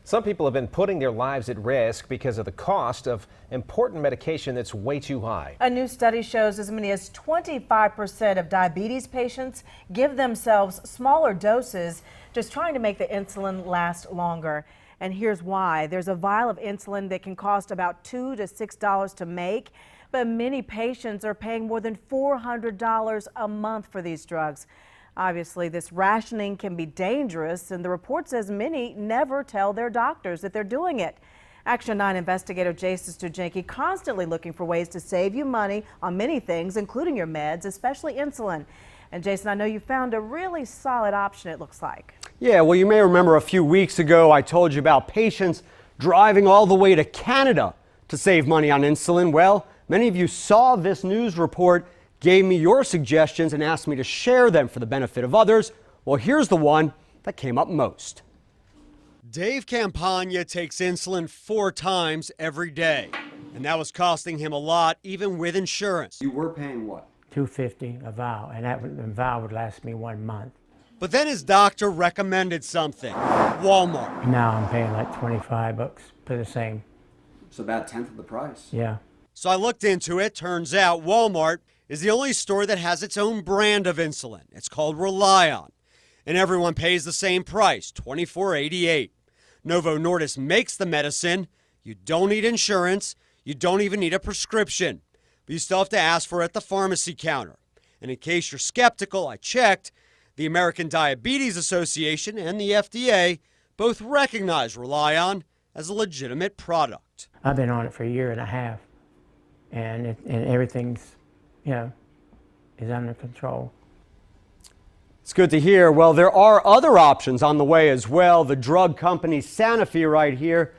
Some people have been putting their lives at risk because of the cost of important medication that's way too high. A new study shows as many as 25% of diabetes patients give themselves smaller doses, just trying to make the insulin last longer. And here's why. There's a vial of insulin that can cost about $2 to $6 to make, but many patients are paying more than $400 a month for these drugs. Obviously, this rationing can be dangerous, and the report says many never tell their doctors that they're doing it. Action 9 investigator Jason Stujanki constantly looking for ways to save you money on many things, including your meds, especially insulin. And Jason, I know you found a really solid option, it looks like. Yeah, well, you may remember a few weeks ago I told you about patients driving all the way to Canada to save money on insulin. Well, many of you saw this news report, gave me your suggestions and asked me to share them for the benefit of others. Well, here's the one that came up most. Dave Campagna takes insulin 4 times every day, and that was costing him a lot, even with insurance. You were paying what? $250 a vial, and the vial would last me 1 month. But then his doctor recommended something, Walmart. Now I'm paying like $25 for the same. So about 1/10 of the price. Yeah. So I looked into it. Turns out Walmart is the only store that has its own brand of insulin. It's called Relion, and everyone pays the same price, $24.88. Novo Nordisk makes the medicine. You don't need insurance. You don't even need a prescription, but you still have to ask for it at the pharmacy counter. And in case you're skeptical, I checked. The American Diabetes Association and the FDA both recognize Relion as a legitimate product. I've been on it for a year and a half, and everything's, is under control. It's good to hear. Well, there are other options on the way as well. The drug company Sanofi right here,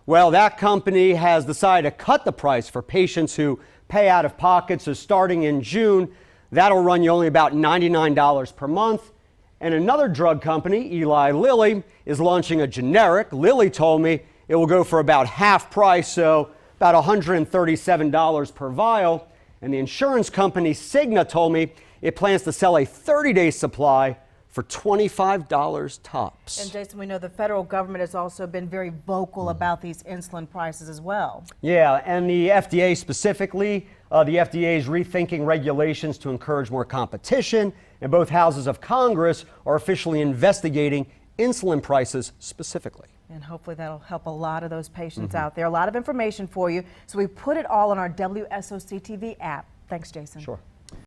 well, that company has decided to cut the price for patients who pay out of pocket. So starting in June, that'll run you only about $99 per month. And another drug company, Eli Lilly, is launching a generic. Lilly told me it will go for about half price, so about $137 per vial. And the insurance company Cigna told me it plans to sell a 30-day supply for $25 tops. And Jason, we know the federal government has also been very vocal about these insulin prices as well. Yeah, and the FDA specifically, the FDA is rethinking regulations to encourage more competition, and both houses of Congress are officially investigating insulin prices specifically. And hopefully that'll help a lot of those patients out there. A lot of information for you. So we put it all on our WSOC TV app. Thanks, Jason. Sure.